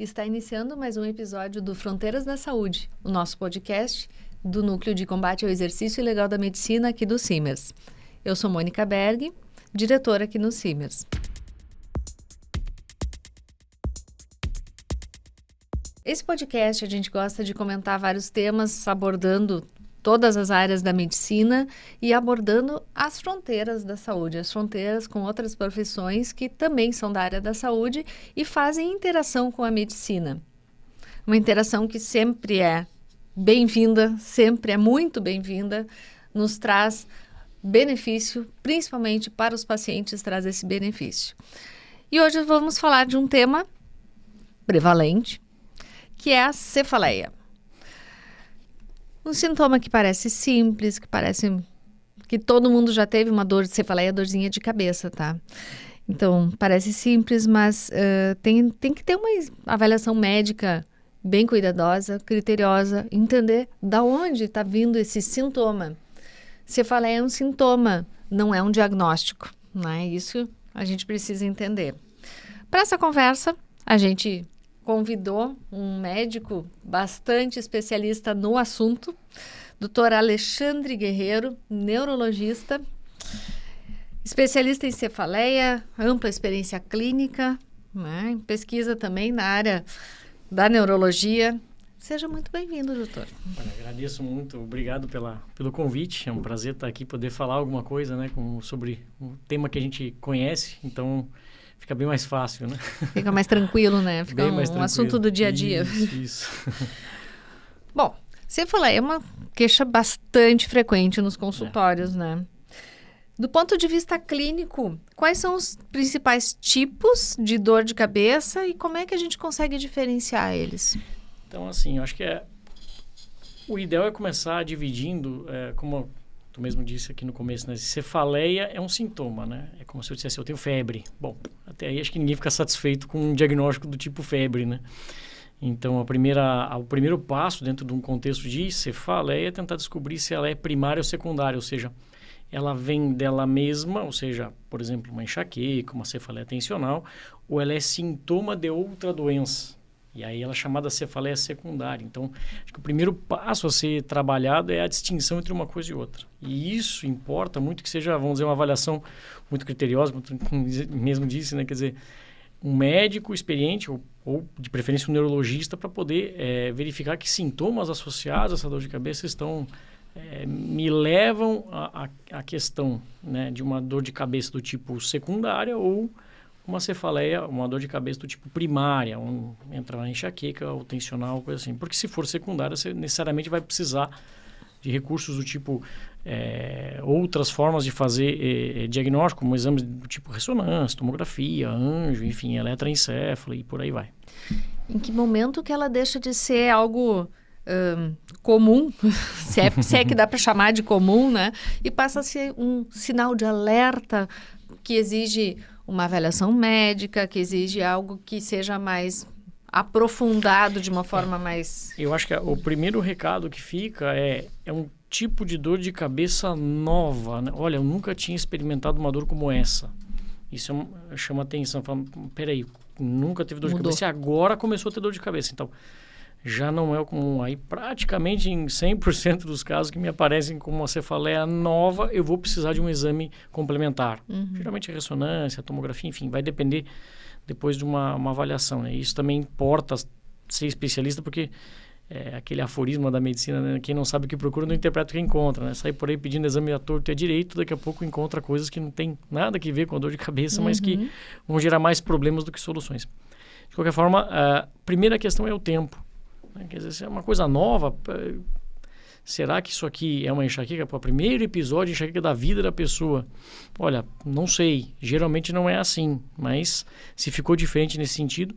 Está iniciando mais um episódio do Fronteiras da Saúde, o nosso podcast do Núcleo de Combate ao Exercício Ilegal da Medicina aqui do CIMERS. Eu sou Mônica Berg, diretora aqui no CIMERS. Esse podcast a gente gosta de comentar vários temas abordando todas as áreas da medicina e abordando as fronteiras da saúde, as fronteiras com outras profissões que também são da área da saúde e fazem interação com a medicina. Uma interação que sempre é bem-vinda, sempre é muito bem-vinda, nos traz benefício, principalmente para os pacientes traz esse benefício. E hoje vamos falar de um tema prevalente, que é a cefaleia. Um sintoma que parece simples, que parece que todo mundo já teve uma dor de cefaleia, dorzinha de cabeça, tá? Então, parece simples, mas tem que ter uma avaliação médica bem cuidadosa, criteriosa, entender da onde está vindo esse sintoma. Cefaleia é um sintoma, não é um diagnóstico, né? Isso a gente precisa entender. Para essa conversa, a gente convidou um médico bastante especialista no assunto, Dr. Alexandre Guerreiro, neurologista, especialista em cefaleia, ampla experiência clínica, né? Pesquisa também na área da neurologia. Seja muito bem-vindo, doutor. Agradeço muito, obrigado pelo convite. É um prazer estar aqui, poder falar alguma coisa, né, sobre um tema que a gente conhece, então fica bem mais fácil, né? Fica mais tranquilo, né? Fica um assunto do dia a dia. Isso. Bom, cefaleia é uma queixa bastante frequente nos consultórios, né? Do ponto de vista clínico, quais são os principais tipos de dor de cabeça e como é que a gente consegue diferenciar eles? Então, assim, eu acho que o ideal é começar dividindo, como tu mesmo disse aqui no começo, né? Cefaleia é um sintoma, né? É como se eu dissesse, eu tenho febre. Bom, até aí acho que ninguém fica satisfeito com um diagnóstico do tipo febre, né? Então, o primeiro passo dentro de um contexto de cefaleia é tentar descobrir se ela é primária ou secundária, ou seja, ela vem dela mesma, ou seja, por exemplo, uma enxaqueca, uma cefaleia tensional, ou ela é sintoma de outra doença. E aí ela é chamada cefaleia secundária. Então, acho que o primeiro passo a ser trabalhado é a distinção entre uma coisa e outra. E isso importa muito que seja, vamos dizer, uma avaliação muito criteriosa, como mesmo disse, né? Quer dizer, um médico experiente ou de preferência um neurologista para poder verificar que sintomas associados a essa dor de cabeça me levam à questão, né, de uma dor de cabeça do tipo secundária ou uma cefaleia, uma dor de cabeça do tipo primária, entra na enxaqueca ou tensional, coisa assim. Porque se for secundária, você necessariamente vai precisar de recursos do tipo outras formas de fazer diagnóstico, como exames do tipo ressonância, tomografia, anjo, enfim, eletroencefalo e por aí vai. Em que momento que ela deixa de ser algo comum, se é que dá para chamar de comum, né? E passa a ser um sinal de alerta que exige uma avaliação médica, que exige algo que seja mais aprofundado de uma forma mais... Eu acho que o primeiro recado que fica é um tipo de dor de cabeça nova, né? Olha, eu nunca tinha experimentado uma dor como essa. Isso chama atenção. Fala, peraí, nunca teve dor de cabeça e agora começou a ter dor de cabeça. Então, já não é o comum. Aí, praticamente em 100% dos casos que me aparecem como uma cefaleia nova, eu vou precisar de um exame complementar. Geralmente ressonância, tomografia, enfim, vai depender depois de uma avaliação, né? Isso também importa ser especialista, porque aquele aforismo da medicina, né? Quem não sabe o que procura não interpreta o que encontra, né? Sai por aí pedindo exame à torto e à direito, daqui a pouco encontra coisas que não tem nada a ver com a dor de cabeça, mas que vão gerar mais problemas do que soluções. De qualquer forma, a primeira questão é o tempo. Quer dizer, se é uma coisa nova, será que isso aqui é uma enxaqueca? O primeiro episódio de enxaqueca da vida da pessoa. Olha, não sei, geralmente não é assim, mas se ficou diferente nesse sentido,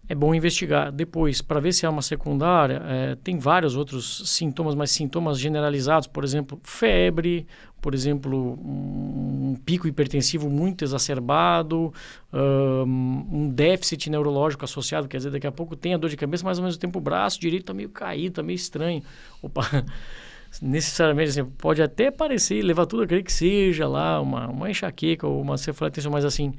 é bom investigar depois para ver se é uma secundária. Tem vários outros sintomas, mas sintomas generalizados, por exemplo, febre, por exemplo, um pico hipertensivo muito exacerbado, um déficit neurológico associado, quer dizer, daqui a pouco tem a dor de cabeça, mas ao mesmo tempo o braço direito está meio caído, está meio estranho. Opa, necessariamente, assim, pode até parecer, levar tudo a crer que seja lá uma enxaqueca ou uma cefaleia tensional, mas assim,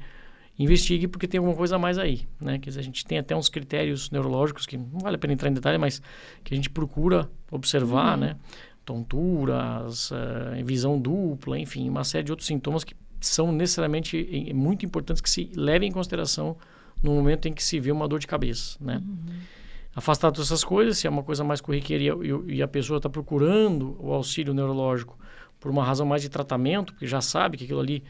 investigue porque tem alguma coisa a mais aí, né? Quer dizer, a gente tem até uns critérios neurológicos que não vale a pena entrar em detalhe, mas que a gente procura observar, né? Tonturas, visão dupla, enfim, uma série de outros sintomas que são necessariamente muito importantes que se levem em consideração no momento em que se vê uma dor de cabeça, né? Afastar todas essas coisas, se é uma coisa mais corriqueira e a pessoa está procurando o auxílio neurológico por uma razão mais de tratamento, porque já sabe que aquilo ali,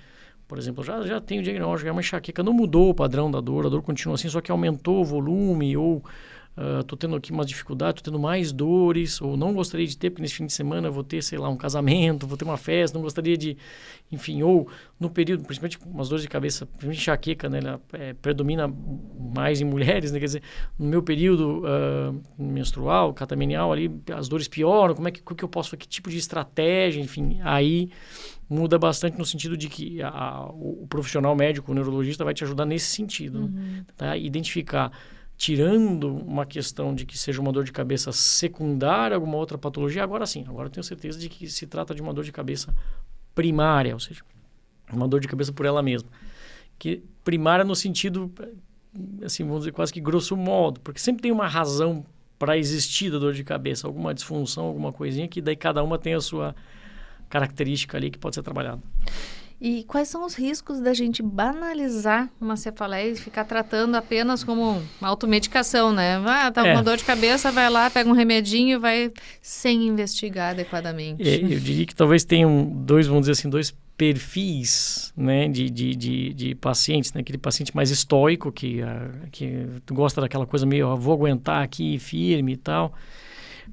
por exemplo, já tem o diagnóstico, é uma enxaqueca, não mudou o padrão da dor, a dor continua assim, só que aumentou o volume, ou estou tendo aqui uma dificuldade, estou tendo mais dores, ou não gostaria de ter, porque nesse fim de semana eu vou ter, sei lá, um casamento, vou ter uma festa, não gostaria de, enfim, ou no período, principalmente umas dores de cabeça, principalmente enxaqueca, né, ela predomina mais em mulheres, né, quer dizer, no meu período menstrual, catamenial ali, as dores pioram, o que eu posso fazer, que tipo de estratégia, enfim, aí muda bastante no sentido de que o profissional médico, o neurologista vai te ajudar nesse sentido, né, tá? Identificar, tirando uma questão de que seja uma dor de cabeça secundária a alguma outra patologia, agora sim, agora eu tenho certeza de que se trata de uma dor de cabeça primária, ou seja, uma dor de cabeça por ela mesma. Que primária no sentido, assim, vamos dizer quase que grosso modo, porque sempre tem uma razão para existir da dor de cabeça, alguma disfunção, alguma coisinha, que daí cada uma tem a sua característica ali que pode ser trabalhada. E quais são os riscos da gente banalizar uma cefaleia e ficar tratando apenas como uma automedicação, né? Tá com uma dor de cabeça, vai lá, pega um remedinho e vai sem investigar adequadamente. Eu diria que talvez tenham dois perfis, né, de pacientes, né? Aquele paciente mais estoico, que gosta daquela coisa meio, vou aguentar aqui firme e tal.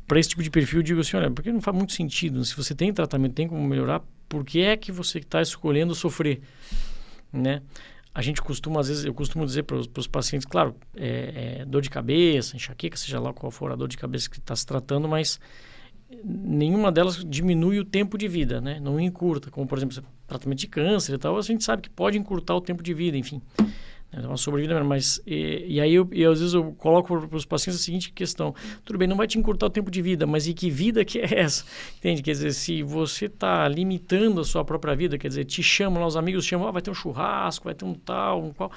Para esse tipo de perfil, eu digo assim, olha, porque não faz muito sentido. Se você tem tratamento, tem como melhorar, por que é que você está escolhendo sofrer, né? A gente costuma, às vezes, eu costumo dizer para os pacientes, claro, dor de cabeça, enxaqueca, seja lá qual for a dor de cabeça que está se tratando, mas nenhuma delas diminui o tempo de vida, né? Não encurta, como, por exemplo, tratamento de câncer e tal, a gente sabe que pode encurtar o tempo de vida, enfim. É uma sobrevida, mas... E aí, às vezes, eu coloco para os pacientes a seguinte questão. Tudo bem, não vai te encurtar o tempo de vida, mas e que vida que é essa? Entende? Quer dizer, se você está limitando a sua própria vida, quer dizer, te chamam lá, os amigos te chamam, vai ter um churrasco, vai ter um tal, um qual...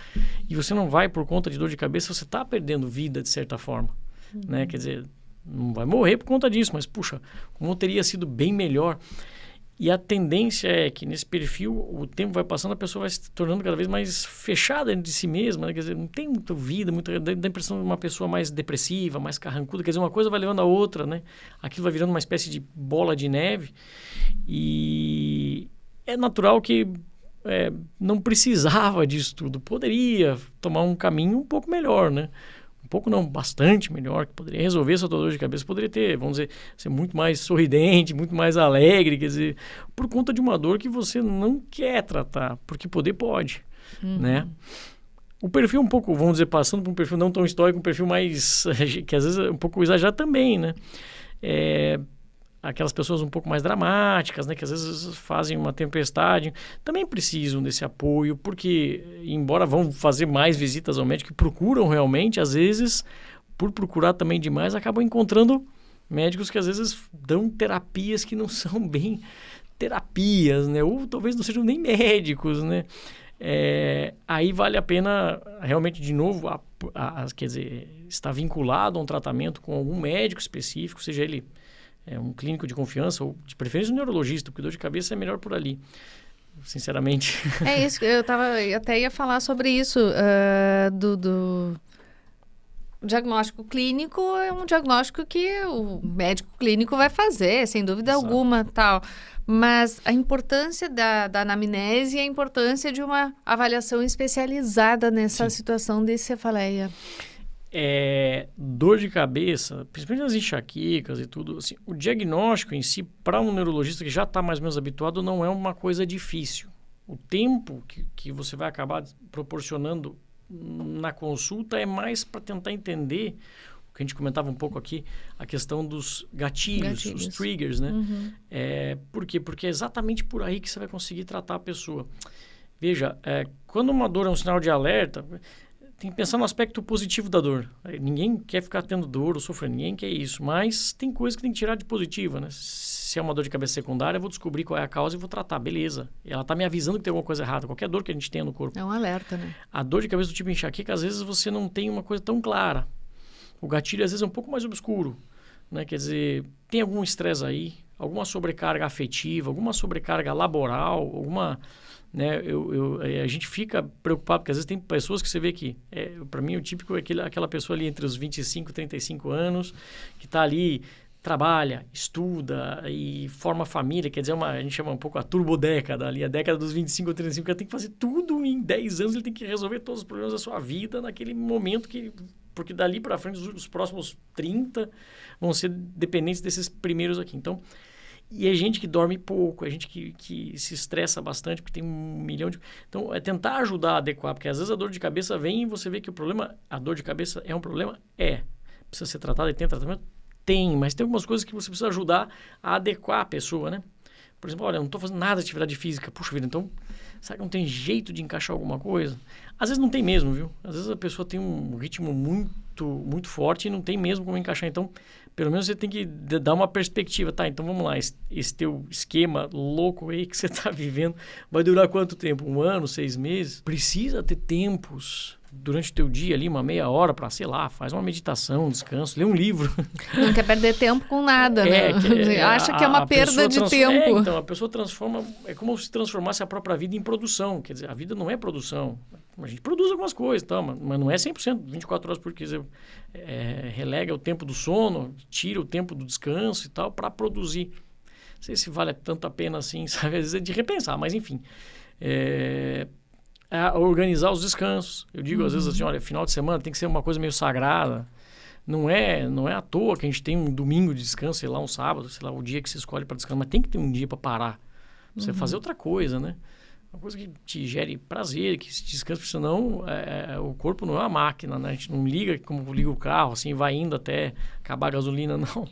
E você não vai por conta de dor de cabeça, você está perdendo vida, de certa forma. Né? Quer dizer, não vai morrer por conta disso, mas, puxa, como teria sido bem melhor... E a tendência é que nesse perfil, o tempo vai passando, a pessoa vai se tornando cada vez mais fechada dentro de si mesma, né? Quer dizer, não tem muita vida, dá a impressão de uma pessoa mais depressiva, mais carrancuda, quer dizer, uma coisa vai levando a outra, né? Aquilo vai virando uma espécie de bola de neve e é natural que não precisava disso tudo, poderia tomar um caminho um pouco melhor, né? Um pouco não, bastante melhor, que poderia resolver essa dor de cabeça, poderia ter, vamos dizer, ser muito mais sorridente, muito mais alegre, quer dizer, por conta de uma dor que você não quer tratar, porque poder pode, né? O perfil um pouco, vamos dizer, passando por um perfil não tão estoico, um perfil mais, que às vezes é um pouco exagerado também, né? Aquelas pessoas um pouco mais dramáticas, né, que às vezes fazem uma tempestade, também precisam desse apoio, porque, embora vão fazer mais visitas ao médico, que procuram realmente, às vezes, por procurar também demais, acabam encontrando médicos que às vezes dão terapias que não são bem terapias, né, ou talvez não sejam nem médicos, né. Aí vale a pena realmente, de novo, quer dizer, estar vinculado a um tratamento com algum médico específico, seja ele um clínico de confiança, ou de preferência um neurologista, porque dor de cabeça é melhor por ali, sinceramente. É isso, eu até ia falar sobre isso, do diagnóstico clínico, é um diagnóstico que o médico clínico vai fazer, sem dúvida alguma, tal. Mas a importância da anamnese e a importância de uma avaliação especializada nessa situação de cefaleia. Dor de cabeça, principalmente nas enxaquecas e tudo, assim, o diagnóstico em si, para um neurologista que já está mais ou menos habituado, não é uma coisa difícil. O tempo que você vai acabar proporcionando na consulta é mais para tentar entender o que a gente comentava um pouco aqui, a questão dos gatilhos. Os triggers, né? Por quê? Porque é exatamente por aí que você vai conseguir tratar a pessoa. Veja, quando uma dor é um sinal de alerta... tem que pensar no aspecto positivo da dor. Ninguém quer ficar tendo dor ou sofrendo, ninguém quer isso. Mas tem coisa que tem que tirar de positiva, né? Se é uma dor de cabeça secundária, eu vou descobrir qual é a causa e vou tratar, beleza. Ela está me avisando que tem alguma coisa errada. Qualquer dor que a gente tenha no corpo. É um alerta, né? A dor de cabeça do tipo enxaqueca, às vezes você não tem uma coisa tão clara. O gatilho, às vezes, é um pouco mais obscuro, né? Quer dizer, tem algum estresse aí, alguma sobrecarga afetiva, alguma sobrecarga laboral, alguma... Né, a gente fica preocupado, porque às vezes tem pessoas que você vê que, para mim, o típico é aquela pessoa ali entre os 25 e 35 anos, que está ali, trabalha, estuda e forma família, quer dizer, a gente chama um pouco a turbodécada ali, a década dos 25 ou 35, que ele tem que fazer tudo em 10 anos, ele tem que resolver todos os problemas da sua vida naquele momento porque dali para frente, os próximos 30 vão ser dependentes desses primeiros aqui. Então, e é gente que dorme pouco, é gente que se estressa bastante, porque tem 1 milhão de... Então, é tentar ajudar a adequar, porque às vezes a dor de cabeça vem e você vê que a dor de cabeça é um problema? Precisa ser tratado e tem tratamento? Tem, mas tem algumas coisas que você precisa ajudar a adequar a pessoa, né? Por exemplo, olha, eu não estou fazendo nada de atividade física, puxa vida, então, será que não tem jeito de encaixar alguma coisa? Às vezes não tem mesmo, viu? Às vezes a pessoa tem um ritmo muito, muito forte e não tem mesmo como encaixar, então... Pelo menos você tem que dar uma perspectiva. Tá, então vamos lá. Esse teu esquema louco aí que você está vivendo vai durar quanto tempo? 1 ano, 6 meses? Precisa ter tempos durante o teu dia ali, uma meia hora para, sei lá, faz uma meditação, um descanso, lê um livro. Não quer perder tempo com nada, né? Acha que é uma perda de tempo. Então, a pessoa transforma... É como se transformasse a própria vida em produção. Quer dizer, a vida não é produção. A gente produz algumas coisas, tá? Mas não é 100%, 24 horas por dia. Quer dizer, relega o tempo do sono, tira o tempo do descanso e tal, para produzir. Não sei se vale tanto a pena assim, sabe? Às vezes é de repensar, mas enfim. Organizar os descansos. Eu digo às vezes assim, olha, final de semana tem que ser uma coisa meio sagrada. Não é à toa que a gente tem um domingo de descanso, sei lá, um sábado, sei lá, o dia que você escolhe para descansar, mas tem que ter um dia para parar. Pra você fazer outra coisa, né? Uma coisa que te gere prazer, que se descansa, porque senão o corpo não é uma máquina, né? A gente não liga como liga o carro, assim, vai indo até acabar a gasolina, não.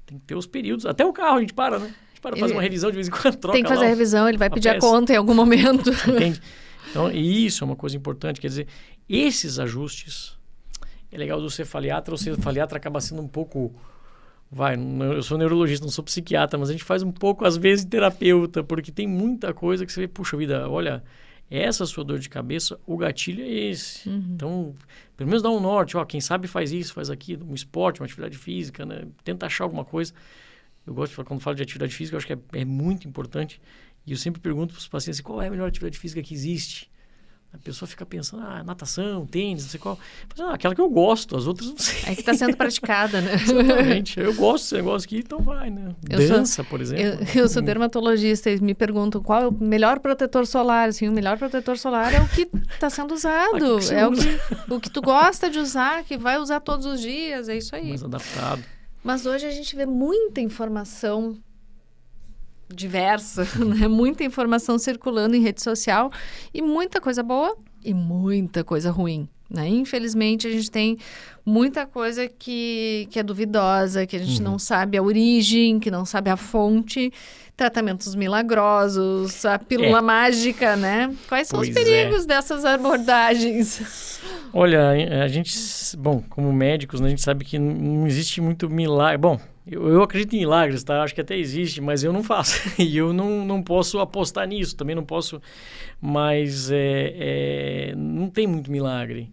Tem que ter os períodos. Até o carro a gente para, né? A gente para fazer uma revisão de vez em quando, troca. Tem que fazer a revisão, ele vai pedir a conta em algum momento. Entende? Então, isso é uma coisa importante. Quer dizer, esses ajustes... É legal do cefaliatra, o cefaliatra acaba sendo um pouco... eu sou neurologista, não sou psiquiatra, mas a gente faz um pouco, às vezes, de terapeuta, porque tem muita coisa que você vê, puxa vida, olha, essa sua dor de cabeça, o gatilho é esse. Então, pelo menos dá um norte, quem sabe faz isso, faz aquilo, um esporte, uma atividade física, né? Tenta achar alguma coisa. Eu gosto de falar, quando falo de atividade física, eu acho que é muito importante, e eu sempre pergunto para os pacientes, qual é a melhor atividade física que existe? A pessoa fica pensando, natação, tênis, não sei qual. Mas, aquela que eu gosto, as outras não sei. É que está sendo praticada, né? Exatamente. Eu gosto desse negócio aqui, então vai, né? Dança, por exemplo. Eu sou dermatologista e me perguntam qual é o melhor protetor solar. Assim, o melhor protetor solar é o que está sendo usado. O que tu gosta de usar, que vai usar todos os dias, é isso aí. Mais adaptado. Mas hoje a gente vê muita informação diversa, né? Muita informação circulando em rede social e muita coisa boa e muita coisa ruim, né? Infelizmente, a gente tem muita coisa que é duvidosa, que a gente não sabe a origem, que não sabe a fonte, tratamentos milagrosos, a pílula mágica, né? Quais são os perigos dessas abordagens? Olha, a gente, como médicos, né, a gente sabe que não existe muito milagre. Bom, eu acredito em milagres, tá? Acho que até existe, mas eu não faço. E eu não posso apostar nisso, também não posso. Mas não tem muito milagre.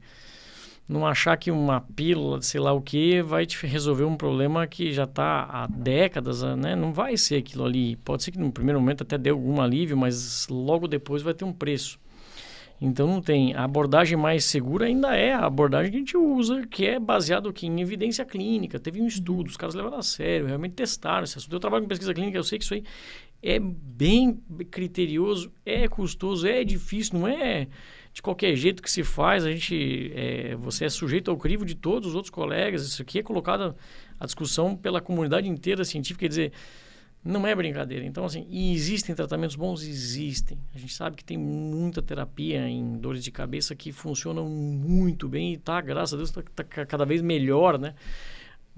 Não achar que uma pílula, sei lá o que, vai te resolver um problema que já está há décadas, né? Não vai ser aquilo ali. Pode ser que no primeiro momento até dê algum alívio, mas logo depois vai ter um preço. Então não tem. A abordagem mais segura ainda é a abordagem que a gente usa, que é baseada em evidência clínica. Teve um estudo, os caras levaram a sério, realmente testaram esse assunto. Eu trabalho com pesquisa clínica, eu sei que isso aí é bem criterioso, é custoso, é difícil, não é de qualquer jeito que se faz. Você é sujeito ao crivo de todos os outros colegas. Isso aqui é colocado à discussão pela comunidade inteira científica, quer dizer... Não é brincadeira. Então, assim, e existem tratamentos bons? Existem. A gente sabe que tem muita terapia em dores de cabeça que funcionam muito bem e graças a Deus, tá cada vez melhor, né?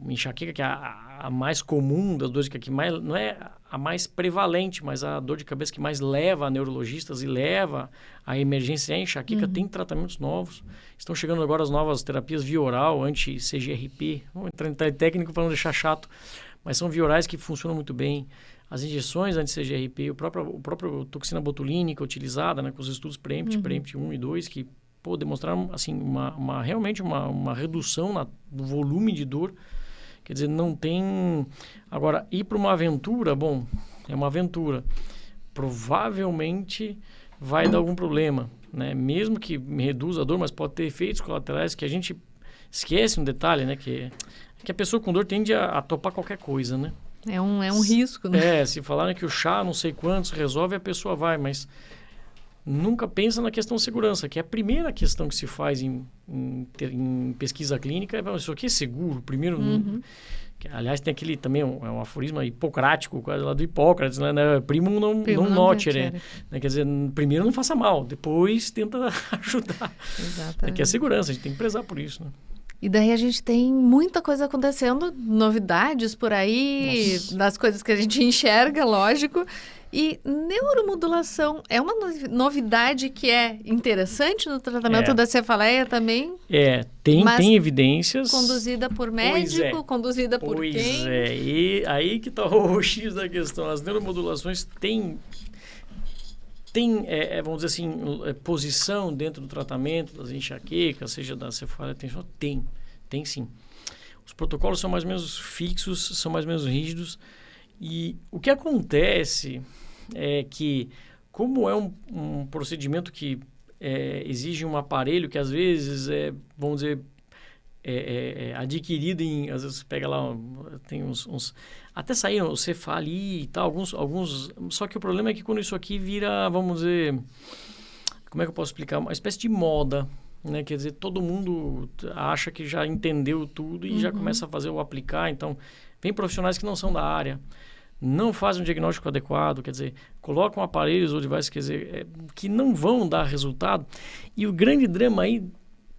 enxaqueca, que é a mais comum das dores de cabeça, que mais, não é a mais prevalente, mas a dor de cabeça que mais leva a neurologistas e leva a emergência, é a enxaqueca, tem tratamentos novos. Estão chegando agora as novas terapias via oral, anti-CGRP, vamos entrar em técnico para não deixar chato, mas são via orais que funcionam muito bem. As injeções anti-CGRP, o próprio toxina botulínica utilizada, né, com os estudos PREEMPT 1 e 2, que demonstraram assim, realmente uma redução no volume de dor. Quer dizer, não tem... Agora, ir para uma aventura, bom, é uma aventura. Provavelmente vai dar algum problema, né? Mesmo que me reduza a dor, mas pode ter efeitos colaterais que a gente esquece um detalhe, né? Que a pessoa com dor tende a topar qualquer coisa, né? É um risco, né? Se falarem que o chá não sei quantos resolve, a pessoa vai, mas nunca pensa na questão segurança, que é a primeira questão que se faz em pesquisa clínica. Isso aqui é seguro? Primeiro, aliás, tem aquele também, um aforismo hipocrático, quase lá do Hipócrates, né? Primum non nocere, né? Quer dizer, primeiro não faça mal, depois tenta ajudar. Exatamente. Que é a segurança, a gente tem que prezar por isso, né? E daí a gente tem muita coisa acontecendo, novidades por aí, das coisas que a gente enxerga, lógico. E neuromodulação é uma novidade que é interessante no tratamento da cefaleia também? Tem evidências. Conduzida por médico, conduzida por quem? Pois é, e aí que está o X da questão. As neuromodulações têm vamos dizer assim, posição dentro do tratamento das enxaquecas, seja da cefaleia tensão, tem sim. Os protocolos são mais ou menos fixos, são mais ou menos rígidos, e o que acontece é que, como é um procedimento que exige um aparelho que às vezes vamos dizer, adquirido às vezes você pega lá, tem uns até saíram o Cefali e tal, alguns, só que o problema é que quando isso aqui vira, vamos dizer, como é que eu posso explicar? Uma espécie de moda, né? Quer dizer, todo mundo acha que já entendeu tudo e já começa a fazer o aplicar, então vem profissionais que não são da área, não fazem um diagnóstico adequado, quer dizer, colocam aparelhos ou devices, quer dizer, que não vão dar resultado, e o grande drama aí,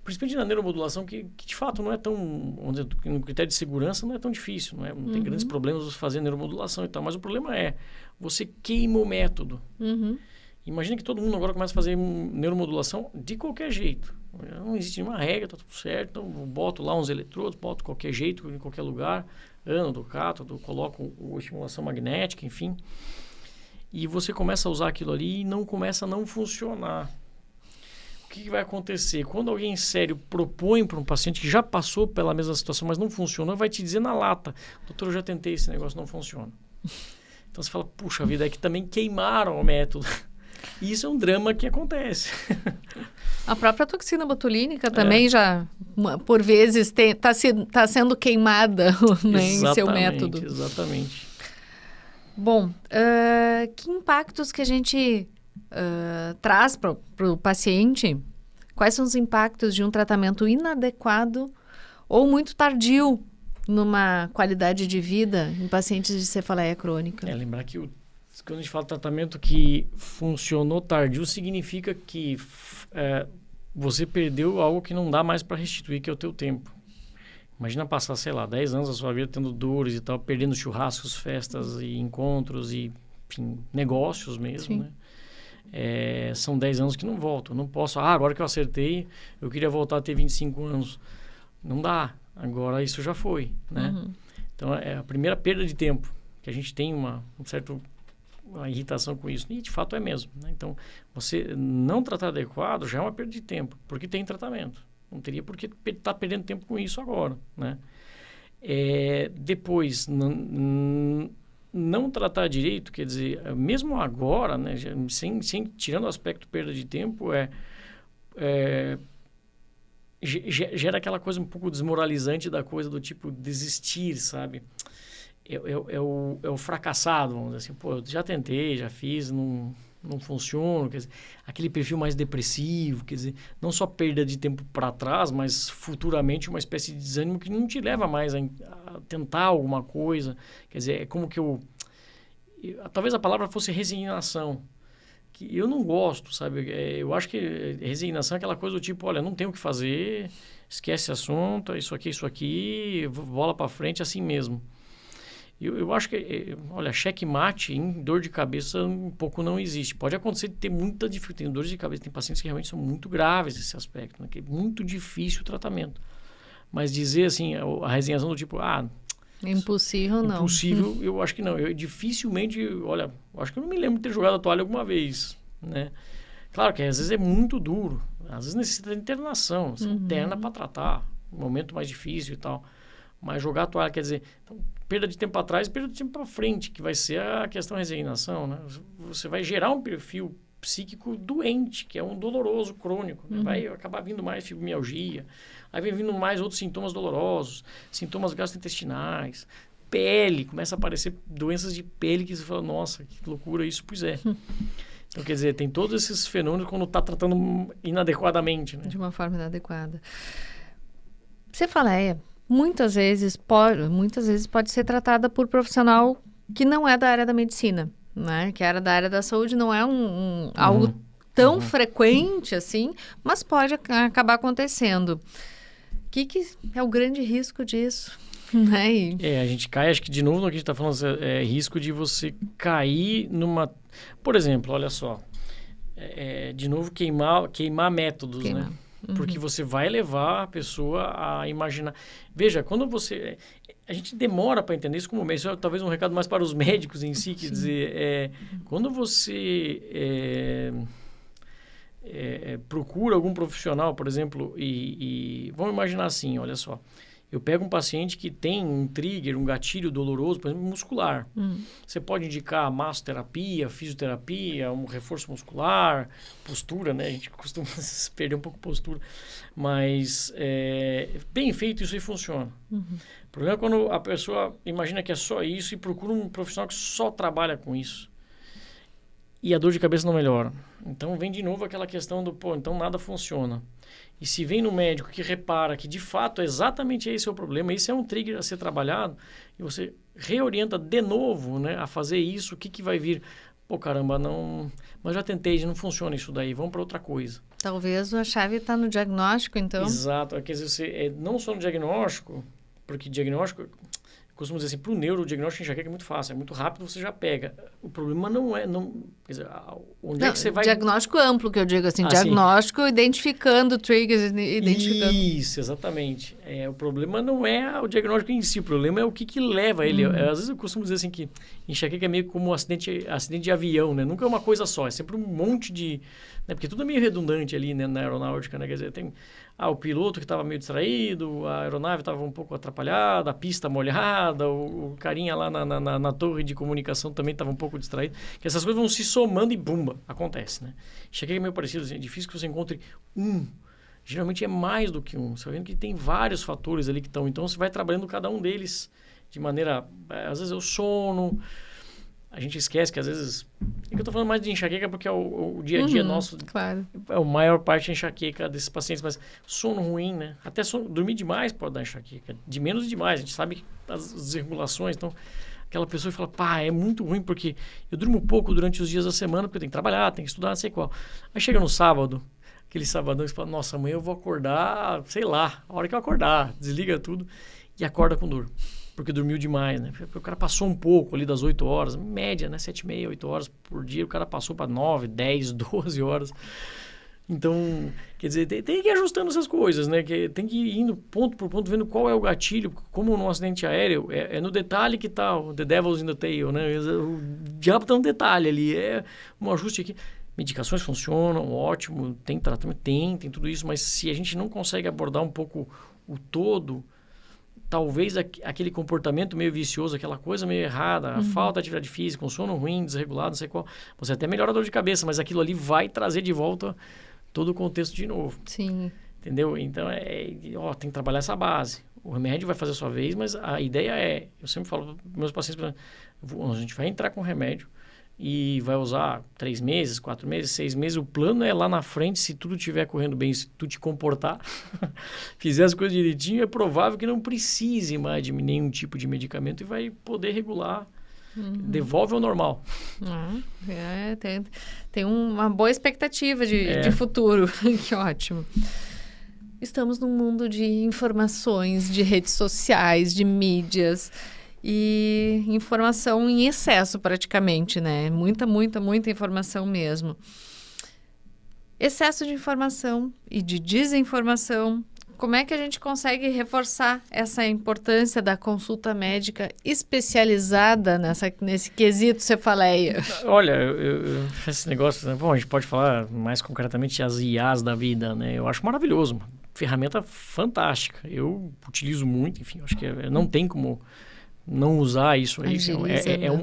principalmente na neuromodulação, que de fato não é tão, vamos dizer, no critério de segurança não é tão difícil, não tem grandes problemas você fazer neuromodulação e tal, mas o problema é, você queima o método. Imagina que todo mundo agora começa a fazer neuromodulação de qualquer jeito. Não existe nenhuma regra, tá tudo certo, então eu boto lá uns eletrodos, boto de qualquer jeito, em qualquer lugar, ânodo, cátodo, coloco estimulação magnética, enfim. E você começa a usar aquilo ali e começa a não funcionar. O que vai acontecer? Quando alguém sério propõe para um paciente que já passou pela mesma situação, mas não funcionou, vai te dizer na lata: doutor, eu já tentei, esse negócio não funciona. Então você fala, puxa vida, é que também queimaram o método. E isso é um drama que acontece. A própria toxina botulínica também já, por vezes, tá sendo queimada, né, em seu método. Exatamente. Bom, que impactos que a gente traz para o paciente? Quais são os impactos de um tratamento inadequado ou muito tardio numa qualidade de vida em pacientes de cefaleia crônica? Lembrar que quando a gente fala tratamento que funcionou tardio, significa que você perdeu algo que não dá mais para restituir, que é o teu tempo. Imagina passar, sei lá, 10 anos da sua vida tendo dores e tal, perdendo churrascos, festas e encontros e, enfim, negócios mesmo, né? São 10 anos que não voltam. Não posso, agora que eu acertei, eu queria voltar a ter 25 anos. Não dá. Agora isso já foi, né? Então, é a primeira perda de tempo, que a gente tem uma irritação com isso. E, de fato, é mesmo, né? Então, você não tratar adequado já é uma perda de tempo, porque tem tratamento. Não teria por que estar perdendo tempo com isso agora, né? Depois, não tratar direito, quer dizer, mesmo agora, né, tirando o aspecto perda de tempo, gera aquela coisa um pouco desmoralizante da coisa do tipo desistir, sabe? É o fracassado, vamos dizer assim, pô, eu já tentei, já fiz, não funciona, quer dizer, aquele perfil mais depressivo, quer dizer, não só perda de tempo para trás, mas futuramente uma espécie de desânimo que não te leva mais a tentar alguma coisa, quer dizer, é como que talvez a palavra fosse resignação, que eu não gosto, sabe, eu acho que resignação é aquela coisa do tipo, olha, não tenho o que fazer, esquece esse assunto, isso aqui, bola para frente, assim mesmo. Eu acho que, olha, checkmate em dor de cabeça um pouco não existe. Pode acontecer de ter muita dificuldade. Tem dores de cabeça, tem pacientes que realmente são muito graves nesse aspecto, né? Que é muito difícil o tratamento. Mas dizer assim, a resenhação do tipo, impossível, não. Impossível, eu acho que não. Eu dificilmente, olha, acho que eu não me lembro de ter jogado a toalha alguma vez, né? Claro que às vezes é muito duro, às vezes necessita de internação, você interna para tratar, um momento mais difícil e tal. Mas jogar a toalha quer dizer, então, perda de tempo para trás e perda de tempo para frente, que vai ser a questão da resignação, né? Você vai gerar um perfil psíquico doente, que é um doloroso crônico, né? Vai acabar vindo mais fibromialgia, aí vem vindo mais outros sintomas dolorosos, sintomas gastrointestinais, pele, começa a aparecer doenças de pele que você fala, nossa, que loucura isso, pois é. Então, quer dizer, tem todos esses fenômenos quando está tratando inadequadamente, né? De uma forma inadequada. Cefaleia, muitas vezes pode ser tratada por profissional que não é da área da medicina, né? Que era da área da saúde, não é algo tão frequente assim, mas pode acabar acontecendo. O que é o grande risco disso? Né? A gente cai, acho que de novo no que a gente está falando, é risco de você cair numa... Por exemplo, olha só, de novo queimar métodos, né? Porque você vai levar a pessoa a imaginar... Veja, quando você... A gente demora para entender isso como médico. Isso é talvez um recado mais para os médicos em si, quer dizer, quando você procura algum profissional, por exemplo, e vamos imaginar assim, olha só, eu pego um paciente que tem um trigger, um gatilho doloroso, por exemplo, muscular. Você pode indicar massoterapia, fisioterapia, um reforço muscular, postura, né? A gente costuma perder um pouco a postura. Mas, bem feito, isso aí funciona. O problema é quando a pessoa imagina que é só isso e procura um profissional que só trabalha com isso. E a dor de cabeça não melhora. Então, vem de novo aquela questão do, então nada funciona. E se vem no médico que repara que, de fato, exatamente esse é o problema, esse é um trigger a ser trabalhado, e você reorienta de novo, né, a fazer isso, o que vai vir? Pô, caramba, não... Mas já tentei, não funciona isso daí, vamos para outra coisa. Talvez a chave está no diagnóstico, então. Exato. Quer dizer, não só no diagnóstico, porque diagnóstico... Costumo dizer assim, para o neuro, o diagnóstico de enxaqueca é muito fácil, é muito rápido, você já pega. O problema não é... quer dizer, onde é que você vai... Diagnóstico amplo, que eu digo assim, diagnóstico identificando triggers, identificando... Isso, exatamente. O problema não é o diagnóstico em si, o problema é o que leva ele. Às vezes eu costumo dizer assim que enxaqueca é meio como um acidente de avião, né? Nunca é uma coisa só, é sempre um monte de... Né? Porque tudo é meio redundante ali, né, na aeronáutica, né? Quer dizer, tem... o piloto que estava meio distraído, a aeronave estava um pouco atrapalhada, a pista molhada, o carinha lá na torre de comunicação também estava um pouco distraído. Que essas coisas vão se somando e bumba, acontece, né? Enxaqueca é meio parecido, assim, é difícil que você encontre geralmente é mais do que você vai vendo que tem vários fatores ali que estão, então você vai trabalhando cada um deles de maneira, às vezes é o sono, a gente esquece que às vezes, eu estou falando mais de enxaqueca porque é o dia a dia nosso, claro. É a maior parte da enxaqueca desses pacientes, mas sono ruim, né? Até dormir demais pode dar enxaqueca, de menos e demais, a gente sabe as desregulações, então aquela pessoa fala, é muito ruim porque eu durmo pouco durante os dias da semana porque eu tenho que trabalhar, tenho que estudar, não sei qual. Aí chega no sábado, aquele sabadão, você fala, nossa, amanhã eu vou acordar, sei lá, a hora que eu acordar, desliga tudo e acorda com dor. Porque dormiu demais, né? Porque o cara passou um pouco ali das 8 horas, média, né? 7h30, 8 horas por dia, o cara passou para 9, 10, 12 horas. Então, quer dizer, tem que ir ajustando essas coisas, né? Tem que ir indo ponto por ponto, vendo qual é o gatilho. Como num acidente aéreo, é no detalhe que tá o The Devil's in the Tail, né? O diabo tá no detalhe ali, é um ajuste aqui. Medicações funcionam, ótimo, tem tratamento, tem tudo isso, mas se a gente não consegue abordar um pouco o todo, talvez aquele comportamento meio vicioso, aquela coisa meio errada, a falta de atividade física, um sono ruim, desregulado, não sei qual, você até melhora a dor de cabeça, mas aquilo ali vai trazer de volta todo o contexto de novo. Sim. Entendeu? Então, tem que trabalhar essa base. O remédio vai fazer a sua vez, mas a ideia eu sempre falo para meus pacientes, a gente vai entrar com remédio, e vai usar 3 meses, 4 meses, 6 meses. O plano é lá na frente, se tudo estiver correndo bem, se tu te comportar, fizer as coisas direitinho, é provável que não precise mais de nenhum tipo de medicamento e vai poder regular, devolve ao normal. Tem uma boa expectativa de futuro, que ótimo. Estamos num mundo de informações, de redes sociais, de mídias e informação em excesso praticamente, né? Muita informação mesmo. Excesso de informação e de desinformação. Como é que a gente consegue reforçar essa importância da consulta médica especializada nesse quesito cefaleia? Olha, esse negócio, né? Bom, a gente pode falar mais concretamente as IAs da vida, né? Eu acho maravilhoso, uma ferramenta fantástica. Eu utilizo muito, enfim, acho que não tem como não usar isso aí.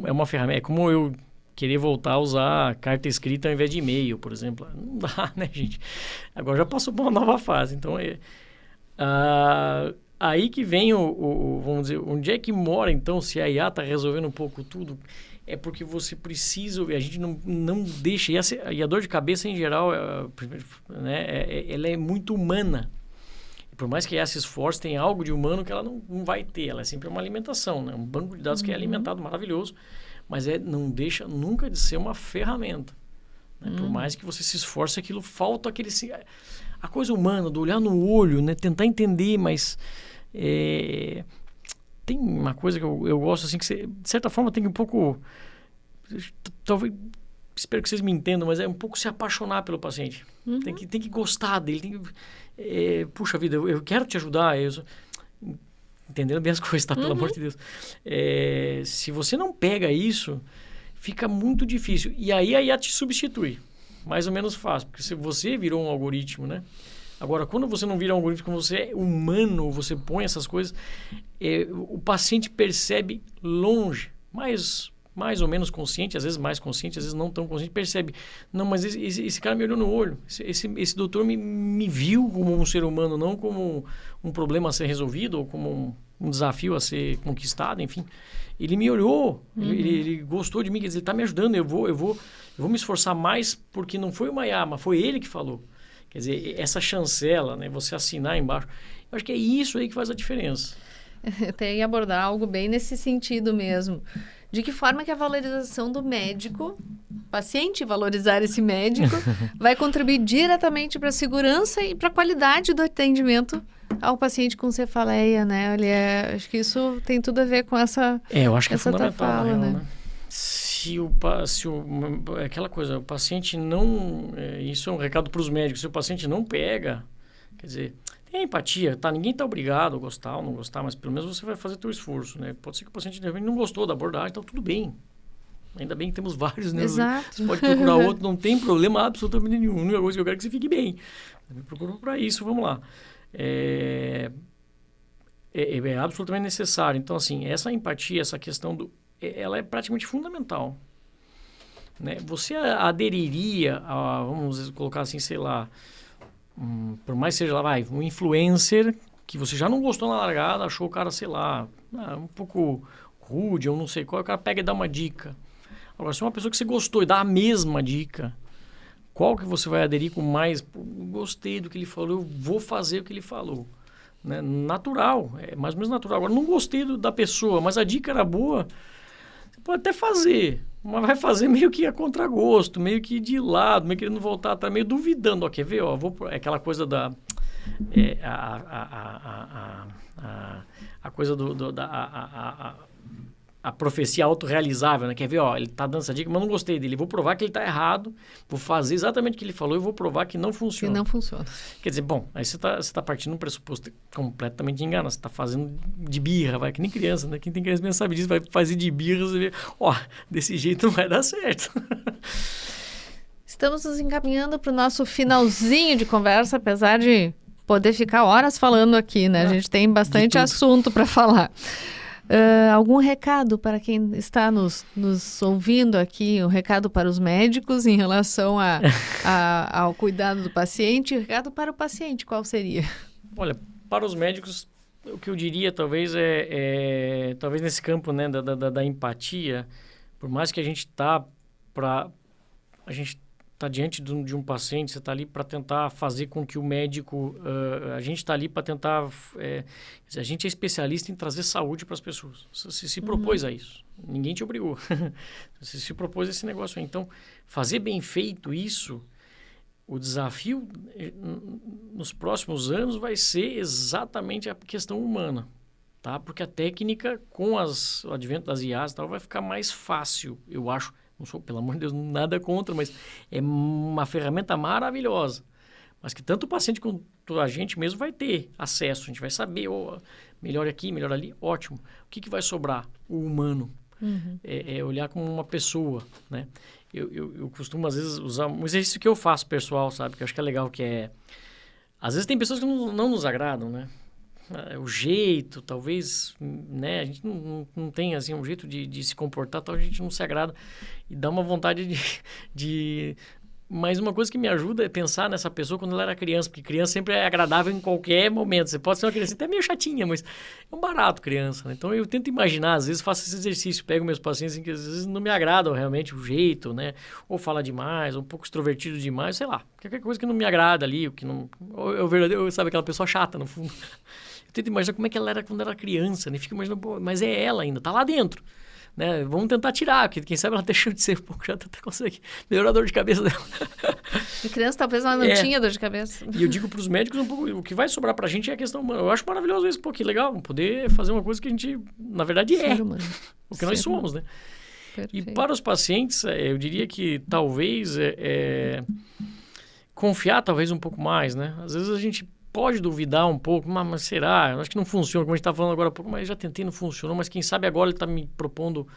É uma ferramenta, é como eu querer voltar a usar carta escrita ao invés de e-mail, por exemplo. Não dá, né, gente? Agora já passou por uma nova fase, então aí que vem vamos dizer, onde é que mora então, se a IA está resolvendo um pouco tudo, é porque você precisa, a gente não deixa, e a dor de cabeça em geral, né, ela é muito humana. Por mais que a IA se esforce, tem algo de humano que ela não vai ter, ela é sempre uma alimentação, né? Um banco de dados que é alimentado, maravilhoso, mas não deixa nunca de ser uma ferramenta. Né? Por mais que você se esforce, aquilo falta a coisa humana, do olhar no olho, né? Tentar entender, mas tem uma coisa que eu gosto, assim, que você, de certa forma, tem que um pouco, talvez, espero que vocês me entendam, mas é um pouco se apaixonar pelo paciente. Tem que gostar dele, puxa vida, eu quero te ajudar, entendendo bem as coisas, tá? Pelo amor de Deus. Se você não pega isso, fica muito difícil. E aí a IA te substitui. Mais ou menos fácil, porque se você virou um algoritmo, né? Agora, quando você não vira um algoritmo, quando você é humano, você põe essas coisas, o paciente percebe longe, mais ou menos consciente, às vezes mais consciente, às vezes não tão consciente, percebe, não, mas esse cara me olhou no olho, esse doutor me viu como um ser humano, não como um problema a ser resolvido, ou como um desafio a ser conquistado, enfim. Ele me olhou, ele gostou de mim, quer dizer, ele está me ajudando, eu vou me esforçar mais, porque não foi uma IA, mas foi ele que falou. Quer dizer, essa chancela, né, você assinar embaixo, eu acho que é isso aí que faz a diferença. Tem que abordar algo bem nesse sentido mesmo. De que forma que a valorização do médico, paciente valorizar esse médico, vai contribuir diretamente para a segurança e para a qualidade do atendimento ao paciente com cefaleia, né? Acho que isso tem tudo a ver com essa eu acho que é fundamental, fala, na real, né? Aquela coisa, o paciente não... isso é um recado para os médicos. Se o paciente não pega, quer dizer, tem empatia, tá? Ninguém está obrigado a gostar ou não gostar, mas pelo menos você vai fazer teu esforço, né? Pode ser que o paciente de repente não gostou da abordagem, então tudo bem. Ainda bem que temos vários, né? Exato. Você pode procurar outro, não tem problema absolutamente nenhum. A única coisa que eu quero é que você fique bem. Me procurou para isso, vamos lá. É absolutamente necessário. Então, assim, essa empatia, essa questão ela é praticamente fundamental. Né? Você aderiria a, vamos colocar assim, sei lá, por mais que seja lá, um influencer que você já não gostou na largada, achou o cara, sei lá, um pouco rude ou não sei qual, o cara pega e dá uma dica. Agora, se é uma pessoa que você gostou e dá a mesma dica, qual que você vai aderir com mais? Gostei do que ele falou, eu vou fazer o que ele falou. Né? Natural, é mais ou menos natural. Agora, não gostei da pessoa, mas a dica era boa, você pode até fazer, mas vai fazer meio que a contragosto, meio que de lado, meio querendo voltar atrás, meio duvidando. Ó, quer ver? Ó, é aquela coisa da... a coisa a profecia autorrealizável, né? Quer ver? Ó, ele tá dando essa dica, mas não gostei dele. Vou provar que ele tá errado, vou fazer exatamente o que ele falou e vou provar que não funciona. Que não funciona. Quer dizer, bom, aí você tá partindo de um pressuposto completamente engano. Você tá fazendo de birra, que nem criança, né? Quem tem criança mesmo sabe disso, vai fazer de birra, você vê, ó, desse jeito não vai dar certo. Estamos nos encaminhando para o nosso finalzinho de conversa, apesar de poder ficar horas falando aqui, né? A gente tem bastante assunto para falar. Algum recado para quem está nos ouvindo aqui, um recado para os médicos em relação ao cuidado do paciente, e um recado para o paciente, qual seria? Olha, para os médicos, o que eu diria talvez talvez nesse campo, né, da empatia, por mais que a gente está diante de um paciente, você está ali para tentar fazer com que o médico... a gente está ali para tentar... a gente é especialista em trazer saúde para as pessoas. Você se propôs a isso. Ninguém te obrigou. Você se propôs a esse negócio aí. Então, fazer bem feito isso o desafio nos próximos anos vai ser exatamente a questão humana, tá? Porque a técnica, com o advento das IAs e tal, vai ficar mais fácil, eu acho. Não sou, pelo amor de Deus, nada contra, mas é uma ferramenta maravilhosa. Mas que tanto o paciente quanto a gente mesmo vai ter acesso. A gente vai saber, melhor aqui, melhor ali, ótimo. O que vai sobrar? O humano. É olhar como uma pessoa, né? Eu costumo, às vezes, usar um exercício que eu faço pessoal, sabe? Que eu acho que é legal, que é... Às vezes tem pessoas que não nos agradam, né? O jeito, talvez, né? A gente não tem, assim, um jeito de se comportar, tal, a gente não se agrada. E dá uma vontade de... Mas uma coisa que me ajuda é pensar nessa pessoa quando ela era criança, porque criança sempre é agradável em qualquer momento. Você pode ser uma criança até meio chatinha, mas é um barato criança, né? Então eu tento imaginar, às vezes faço esse exercício, pego meus pacientes que às vezes não me agradam realmente o jeito, né? Ou fala demais, ou um pouco extrovertido demais, sei lá. Qualquer coisa que não me agrada ali, o que não... Ou é o verdadeiro, sabe, aquela pessoa chata, no fundo. Eu tento imaginar como é que ela era quando era criança, né? Fico imaginando, pô, mas é ela ainda, tá lá dentro. Né? Vamos tentar tirar, porque quem sabe ela deixou de ser um pouco, já até consegue melhorar a dor de cabeça dela. De criança, talvez ela não tinha dor de cabeça. E eu digo para os médicos um pouco, o que vai sobrar para a gente é a questão humana. Eu acho maravilhoso isso, pô, que legal, poder fazer uma coisa que a gente, na verdade, Ser humano. O que nós somos, né? Perfeito. E para os pacientes, eu diria que talvez confiar talvez um pouco mais, né? Às vezes a gente pode duvidar um pouco, mas será? Eu acho que não funciona, como a gente está falando agora há pouco, mas já tentei, não funcionou, mas quem sabe agora ele está me propondo,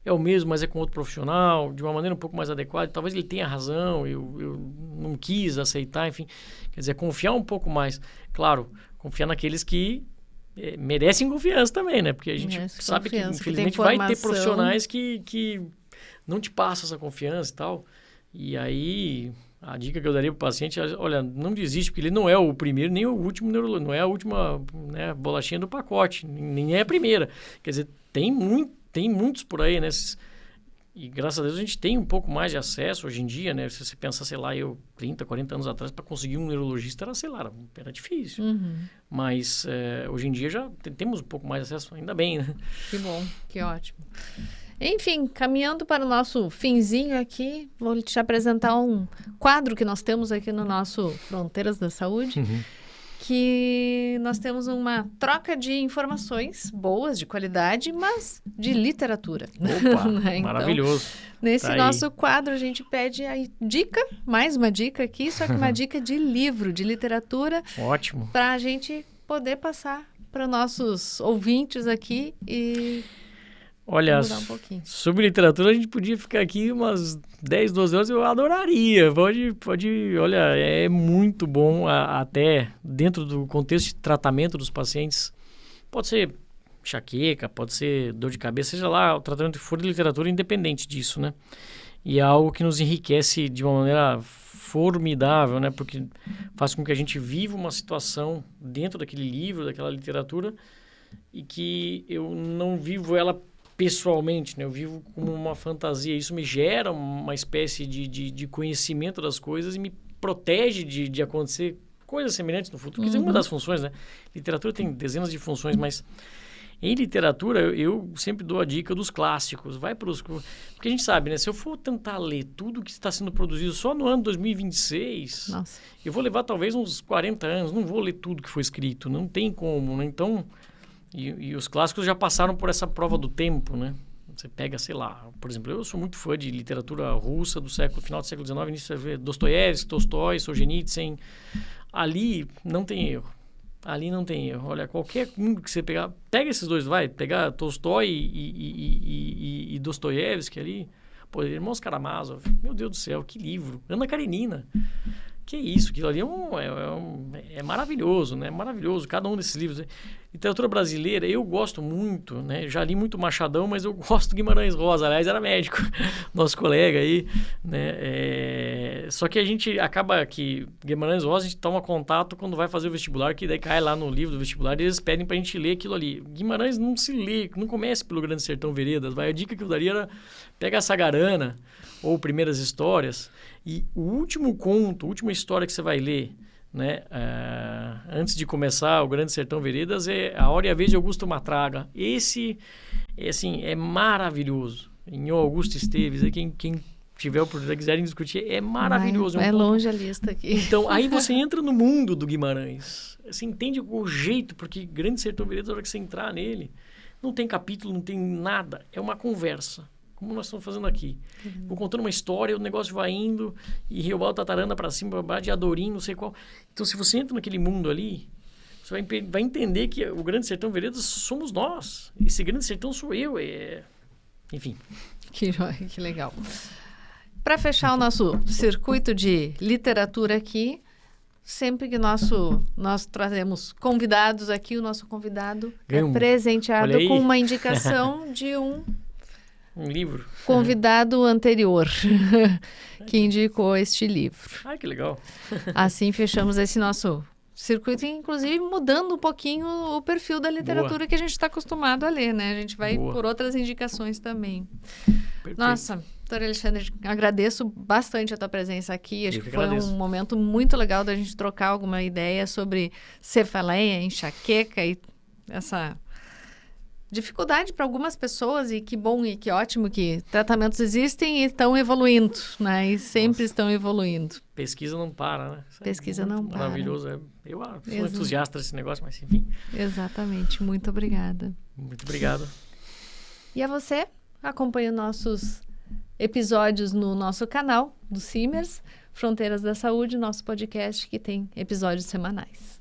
é o mesmo, mas é com outro profissional, de uma maneira um pouco mais adequada, talvez ele tenha razão, eu não quis aceitar, enfim, quer dizer, confiar um pouco mais. Claro, confiar naqueles que merecem confiança também, né? Porque a gente sabe que, infelizmente, vai ter profissionais que não te passam essa confiança e tal, e aí... A dica que eu daria para o paciente é, olha, não desiste, porque ele não é o primeiro, nem o último neurologista, não é a última, né, bolachinha do pacote, nem é a primeira. Quer dizer, tem muitos por aí, né? E graças a Deus a gente tem um pouco mais de acesso hoje em dia, né? Se você pensar, sei lá, 30, 40 anos atrás, para conseguir um neurologista era, sei lá, era difícil. Mas hoje em dia já temos um pouco mais de acesso, ainda bem, né? Que bom, que ótimo. Enfim, caminhando para o nosso finzinho aqui, vou te apresentar um quadro que nós temos aqui no nosso Fronteiras da Saúde, que nós temos uma troca de informações boas, de qualidade, mas de literatura. Opa, Então, maravilhoso. Nesse nosso quadro, a gente pede a dica, mais uma dica aqui, só que uma dica de livro, de literatura. Ótimo. Para a gente poder passar para nossos ouvintes aqui e... Olha, sobre literatura a gente podia ficar aqui umas 10, 12 horas, eu adoraria. Olha, é muito bom até dentro do contexto de tratamento dos pacientes. Pode ser enxaqueca, pode ser dor de cabeça, seja lá o tratamento que for de literatura, independente disso, né? E é algo que nos enriquece de uma maneira formidável, né? Porque faz com que a gente viva uma situação dentro daquele livro, daquela literatura, e que eu não vivo ela pessoalmente, né? Eu vivo como uma fantasia. Isso me gera uma espécie de conhecimento das coisas e me protege de acontecer coisas semelhantes no futuro. Quer dizer, uma das funções, né? Literatura tem dezenas de funções, mas em literatura eu sempre dou a dica dos clássicos. Porque a gente sabe, né? Se eu for tentar ler tudo que está sendo produzido só no ano 2026, Nossa, eu vou levar talvez uns 40 anos. Não vou ler tudo que foi escrito. Não tem como, né? Então... E os clássicos já passaram por essa prova do tempo, né? Você pega, sei lá, por exemplo, eu sou muito fã de literatura russa do final do século XIX, início do Dostoiévski, Tolstói, Solzhenitsyn. Ali não tem erro. Olha, qualquer um que você pegar, pega esses dois, pegar Tolstói e Dostoiévski ali, pô, Irmãos Karamazov, meu Deus do céu, que livro. Ana Karenina. Que isso, aquilo ali é maravilhoso, né? Maravilhoso, cada um desses livros. Literatura brasileira, eu gosto muito, né? Já li muito Machadão, mas eu gosto do Guimarães Rosa. Aliás, era médico, nosso colega aí, né? Só que a gente acaba que Guimarães Rosa, a gente toma contato quando vai fazer o vestibular, que daí cai lá no livro do vestibular e eles pedem pra gente ler aquilo ali. Guimarães não se lê, não comece pelo Grande Sertão Veredas. A dica que eu daria era pega a Sagarana ou Primeiras Histórias e o último conto, a última história que você vai ler, né, antes de começar o Grande Sertão Veredas, é A Hora e a Vez de Augusto Matraga. Esse, assim, é maravilhoso. Em Augusto Esteves, quem tiver oportunidade, quiserem discutir, é maravilhoso. É longe a lista aqui. Então, aí você entra no mundo do Guimarães. Você entende o jeito, porque Grande Sertão Veredas, na hora que você entrar nele, não tem capítulo, não tem nada. É uma conversa, como nós estamos fazendo aqui. Vou contando uma história, o negócio vai indo, e Riobaldo Tatarana para cima, para baixo, de Adorim, não sei qual. Então, se você entra naquele mundo ali, você vai entender que o Grande Sertão Veredas somos nós. Esse Grande Sertão sou eu. Enfim. Que joia, que legal. Para fechar o nosso circuito de literatura aqui, sempre que nós trazemos convidados aqui, o nosso convidado é presenteado com uma indicação de um livro. Convidado anterior que indicou este livro. Ai, que legal. Assim fechamos esse nosso circuito, inclusive mudando um pouquinho o perfil da literatura que a gente está acostumado a ler, né? A gente vai por outras indicações também. Perfeito. Nossa, doutor Alexandre, agradeço bastante a tua presença aqui. Acho que foi um momento muito legal da gente trocar alguma ideia sobre cefaleia, enxaqueca e essa dificuldade para algumas pessoas, e que bom e que ótimo que tratamentos existem e estão evoluindo, né? E sempre estão evoluindo. Pesquisa não para, né? Pesquisa não para. Maravilhoso. Eu sou entusiasta desse negócio, mas enfim. Exatamente. Muito obrigada. Muito obrigado. E a você, acompanhe nossos episódios no nosso canal do Simers, Fronteiras da Saúde, nosso podcast que tem episódios semanais.